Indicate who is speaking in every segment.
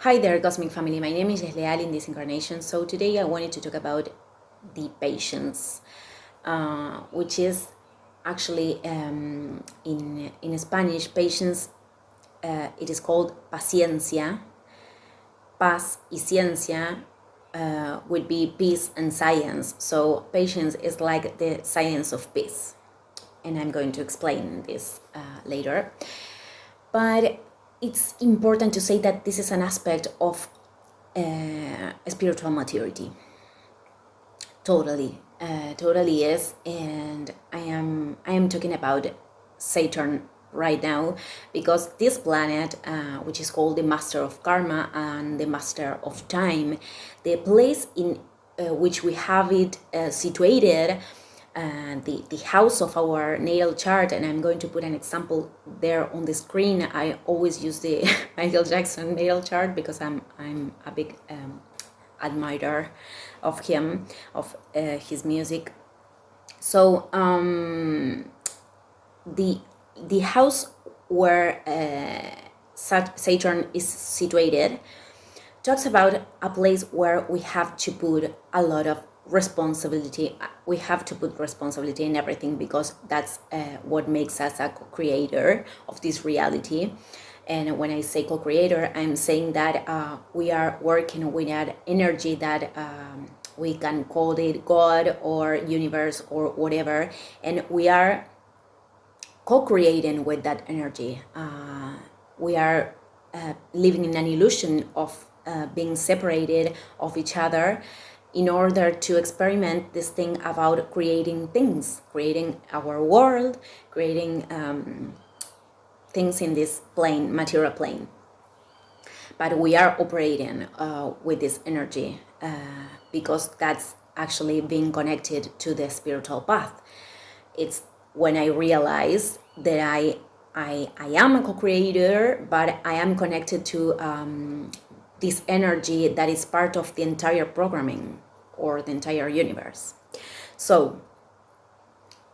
Speaker 1: Hi there, Cosmic Family. My name is Leal in this incarnation. So today I wanted to talk about the patience, which is actually in Spanish, patience. It is called paciencia. Paz y ciencia would be peace and science. So patience is like the science of peace, and I'm going to explain this later. But it's important to say that this is an aspect of spiritual maturity. Totally is, and I am talking about Saturn right now, because this planet, which is called the Master of Karma and the Master of Time, the place in which we have it situated, the house of our natal chart, and I'm going to put an example there on the screen. I always use the Michael Jackson natal chart because I'm a big admirer of him, of his music. So the house where Saturn is situated talks about a place where we have to put a lot of responsibility. We have to put responsibility in everything, because that's what makes us a co-creator of this reality. And when I say co-creator, I'm saying that we are working with that energy that we can call it God or universe or whatever, and we are co-creating with that energy. We are living in an illusion of being separated of each other in order to experiment this thing about creating things, creating our world, creating things in this plane, material plane. But we are operating with this energy because that's actually being connected to the spiritual path. It's when I realize that I am a co-creator, but I am connected to this energy that is part of the entire programming or the entire universe. So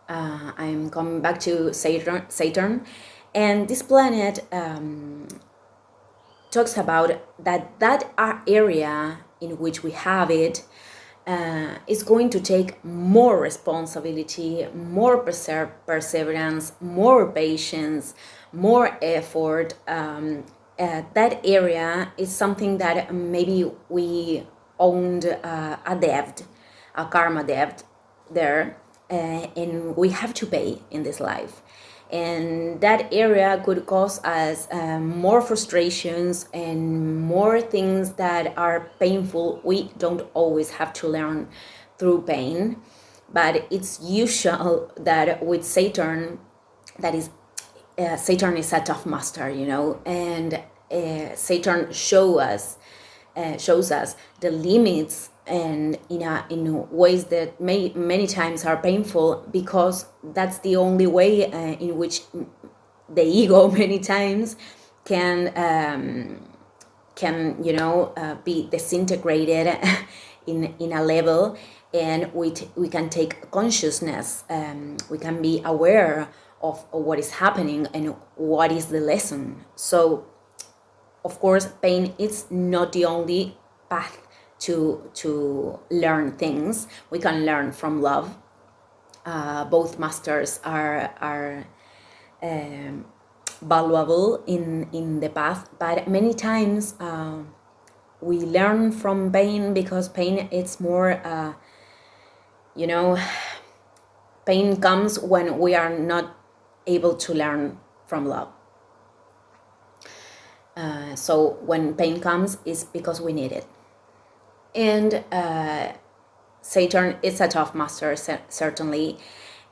Speaker 1: I'm coming back to Saturn, and this planet talks about that area in which we have it is going to take more responsibility, more perseverance, more patience, more effort. That area is something that maybe we owned a debt, a karma debt there, and we have to pay in this life. And that area could cause us more frustrations and more things that are painful. We don't always have to learn through pain, but it's usual that with Saturn, that is, Saturn is a tough master, and Saturn shows us the limits, and in ways that many times are painful, because that's the only way in which the ego many times can be disintegrated in a level, and we can take consciousness. We can be aware of what is happening and what is the lesson. So of course, pain is not the only path to learn things. We can learn from love. Both masters are valuable in the path, but many times we learn from pain because pain is more, pain comes when we are not able to learn from love. So when pain comes, it's because we need it. And Saturn is a tough master, certainly,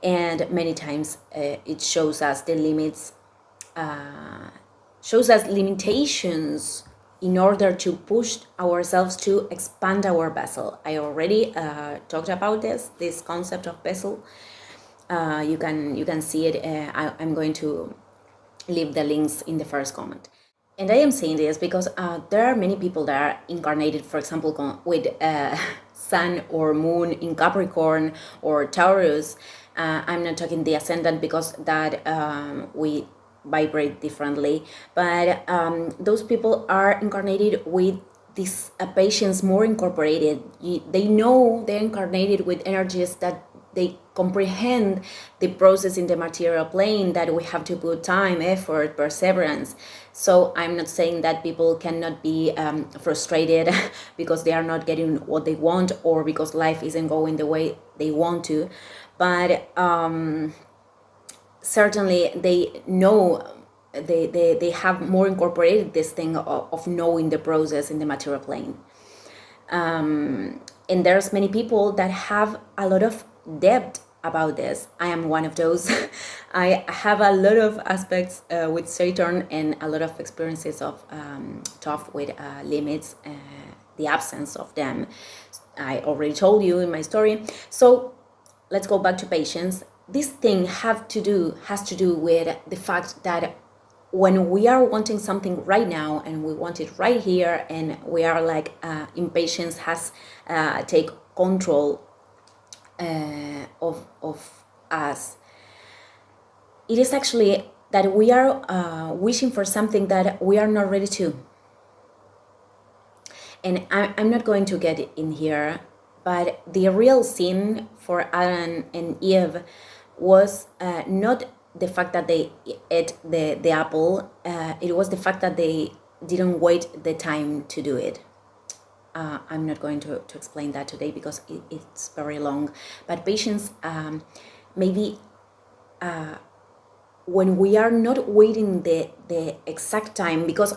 Speaker 1: and many times it shows us the limits, shows us limitations in order to push ourselves to expand our vessel. I already talked about this concept of vessel. You can see it. I'm going to leave the links in the first comment. And I am saying this because there are many people that are incarnated, for example, with Sun or Moon in Capricorn or Taurus. I'm not talking the ascendant, because that we vibrate differently, but those people are incarnated with these patients more incorporated. They know they're incarnated with energies that they comprehend the process in the material plane, that we have to put time, effort, perseverance. So I'm not saying that people cannot be frustrated because they are not getting what they want, or because life isn't going the way they want to, but certainly they know, they have more incorporated this thing of knowing the process in the material plane. And there's many people that have a lot of depth about this. I am one of those. I have a lot of aspects with Saturn, and a lot of experiences of tough with limits, the absence of them. I already told you in my story. So let's go back to patience. This thing has to do with the fact that when we are wanting something right now, and we want it right here, and we are like impatience has take control of us, it is actually that we are wishing for something that we are not ready to. And I'm not going to get in here, but the real sin for Adam and Eve was not the fact that they ate the apple, it was the fact that they didn't wait the time to do it. I'm not going to explain that today because it's very long. But patience, maybe when we are not waiting the exact time, because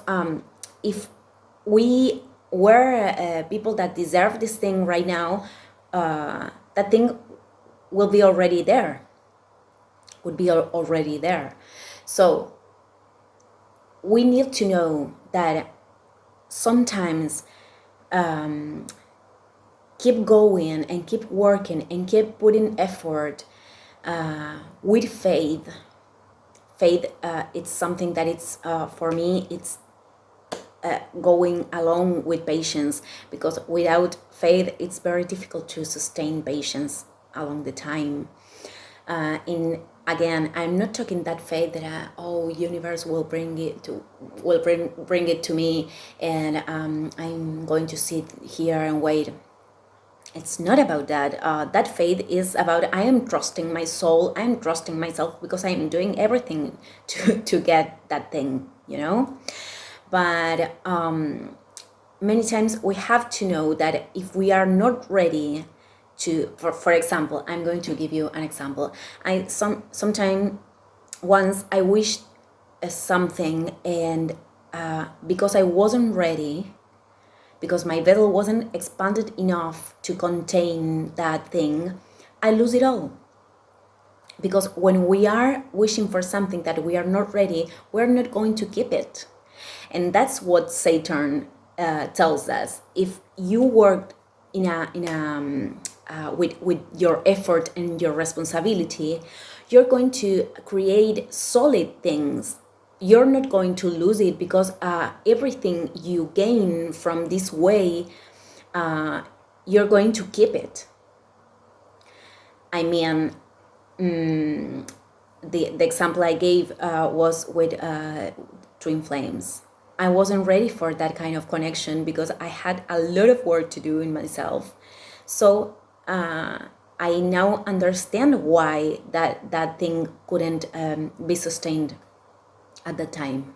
Speaker 1: if we were people that deserve this thing right now, that thing will be already there, would be already there. So we need to know that sometimes keep going and keep working and keep putting effort with faith. Faith, it's something that it's for me, it's going along with patience, because without faith it's very difficult to sustain patience along the time. Again, I'm not talking that faith that universe will bring it to me, and I'm going to sit here and wait. It's not about that. That faith is about, I am trusting my soul, I am trusting myself, because I am doing everything to get that thing, But many times we have to know that if we are not ready to, for example, I'm going to give you an example. Sometime once I wished something, and because I wasn't ready, because my vessel wasn't expanded enough to contain that thing, I lose it all. Because when we are wishing for something that we are not ready, we're not going to keep it. And that's what Saturn tells us. If you work with your effort and your responsibility, you're going to create solid things. You're not going to lose it, because everything you gain from this way, you're going to keep it. I mean, the example I gave was with twin flames. I wasn't ready for that kind of connection because I had a lot of work to do in myself. So I now understand why that thing couldn't be sustained at the time.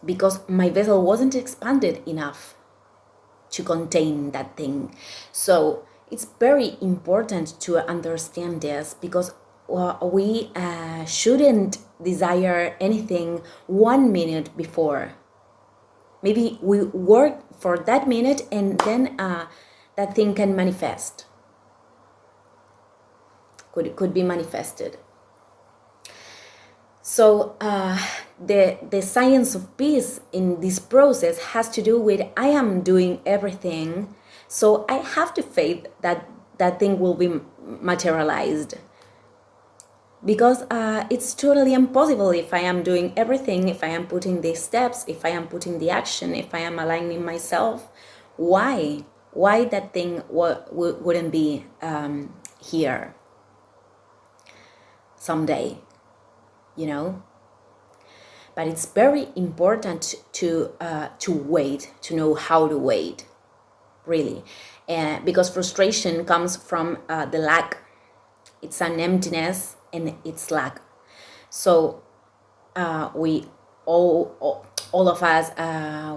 Speaker 1: Because my vessel wasn't expanded enough to contain that thing. So it's very important to understand this, because we shouldn't desire anything 1 minute before. Maybe we work for that minute, and then that thing can manifest. Could be manifested. So the science of peace in this process has to do with, I am doing everything, so I have to faith that that thing will be materialized. Because it's totally impossible if I am doing everything, if I am putting the steps, if I am putting the action, if I am aligning myself. Why that thing wouldn't be here someday? you know. But it's very important to wait, to know how to wait, really, because frustration comes from the lack. It's an emptiness and it's lack. So we all of us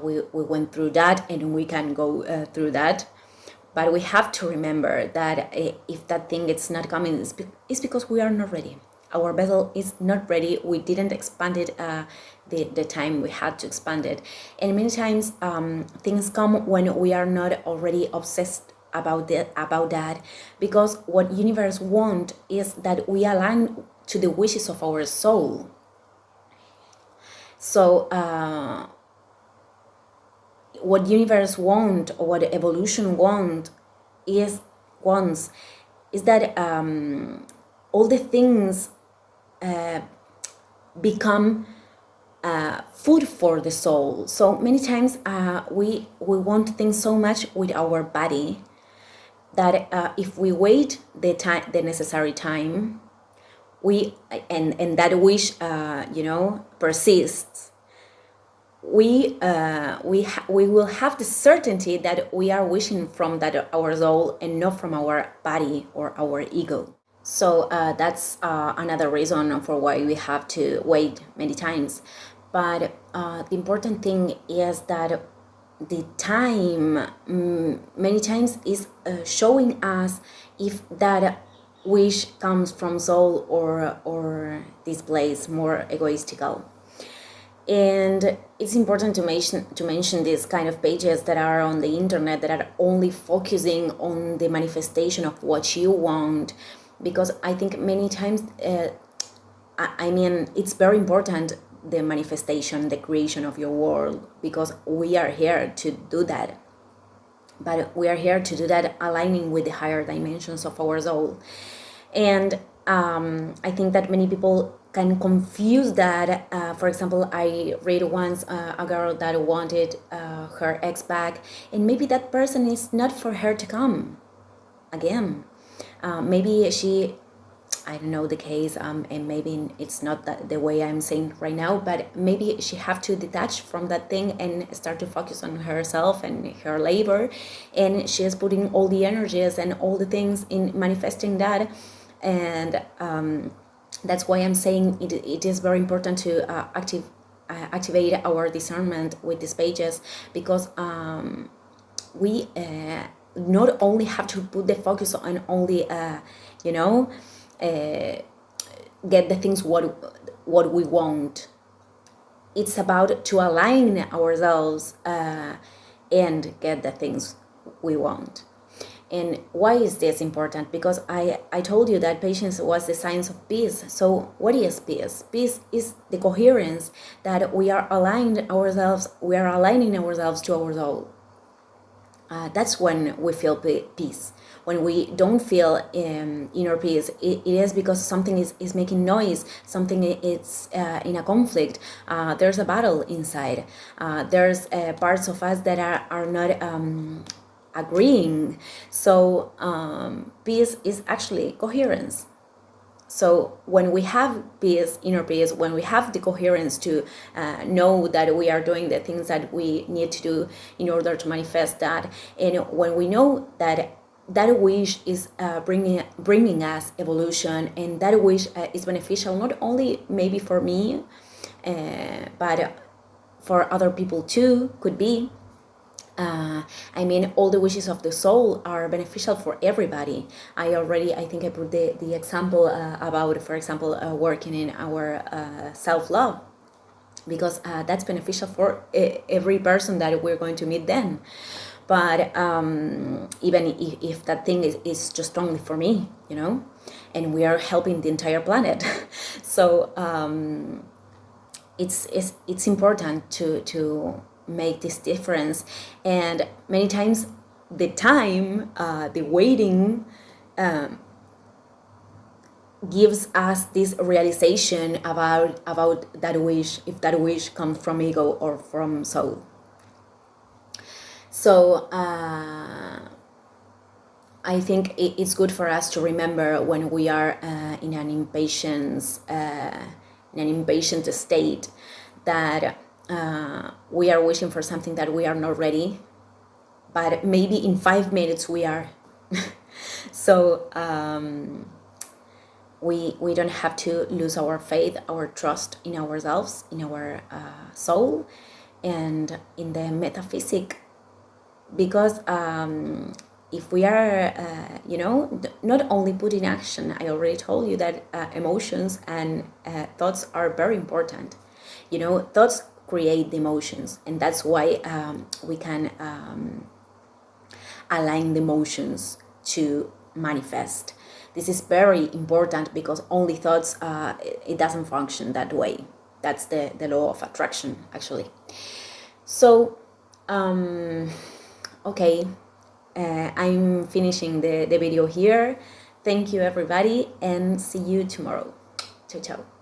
Speaker 1: we went through that, and we can go through that. But we have to remember that if that thing is not coming, it's because we are not ready. Our vessel is not ready. We didn't expand it the time we had to expand it. And many times things come when we are not already obsessed about that, because what universe want is that we align to the wishes of our soul. So what universe want, or what evolution wants is that all the things become food for the soul. So many times we want things so much with our body that if we wait the necessary time, and that wish persists, we will have the certainty that we are wishing from that our soul and not from our body or our ego. So that's another reason for why we have to wait many times. But the important thing is that the time many times is showing us if that wish comes from soul or this place more egoistical. And it's important to mention these kind of pages that are on the internet that are only focusing on the manifestation of what you want, because I think many times it's very important, the manifestation, the creation of your world, because we are here to do that. But we are here to do that aligning with the higher dimensions of our soul. And I think that many people can confuse that. For example, I read once a girl that wanted her ex back, and maybe that person is not for her to come again. Maybe she, I don't know the case, and maybe it's not that the way I'm saying right now, but maybe she have to detach from that thing and start to focus on herself and her labor, and she is putting all the energies and all the things in manifesting that. And that's why I'm saying it is very important to activate our discernment with these pages, because we not only have to put the focus on only get the things what we want. It's about to align ourselves and get the things we want. And why is this important? Because I told you that patience was the science of peace. So what is peace? Peace is the coherence that we are aligning ourselves to our soul. That's when we feel peace. When we don't feel inner peace, it is because something is making noise, something is in a conflict, there's a battle inside, there's parts of us that are not agreeing. So peace is actually coherence. So when we have peace, inner peace, when we have the coherence to know that we are doing the things that we need to do in order to manifest that, and when we know that that wish is bringing us evolution, and that wish is beneficial not only maybe for me, but for other people too, could be. All the wishes of the soul are beneficial for everybody. I think I put the example about, for example, working in our self-love, because that's beneficial for every person that we're going to meet then. But even if that thing is just only for me, and we are helping the entire planet. So it's important to make this difference. And many times the time, the waiting, gives us this realization about that wish, if that wish comes from ego or from soul. So I think it's good for us to remember when we are in an impatience in an impatient state, that we are wishing for something that we are not ready, but maybe in 5 minutes we are. So we don't have to lose our faith, our trust in ourselves, in our soul, and in the metaphysic, because if we are, not only put in action, I already told you that emotions and thoughts are very important. Thoughts create the emotions, and that's why we can align the emotions to manifest. This is very important because only thoughts, it doesn't function that way. That's the law of attraction, actually. So, okay, I'm finishing the video here. Thank you, everybody, and see you tomorrow. Ciao, ciao.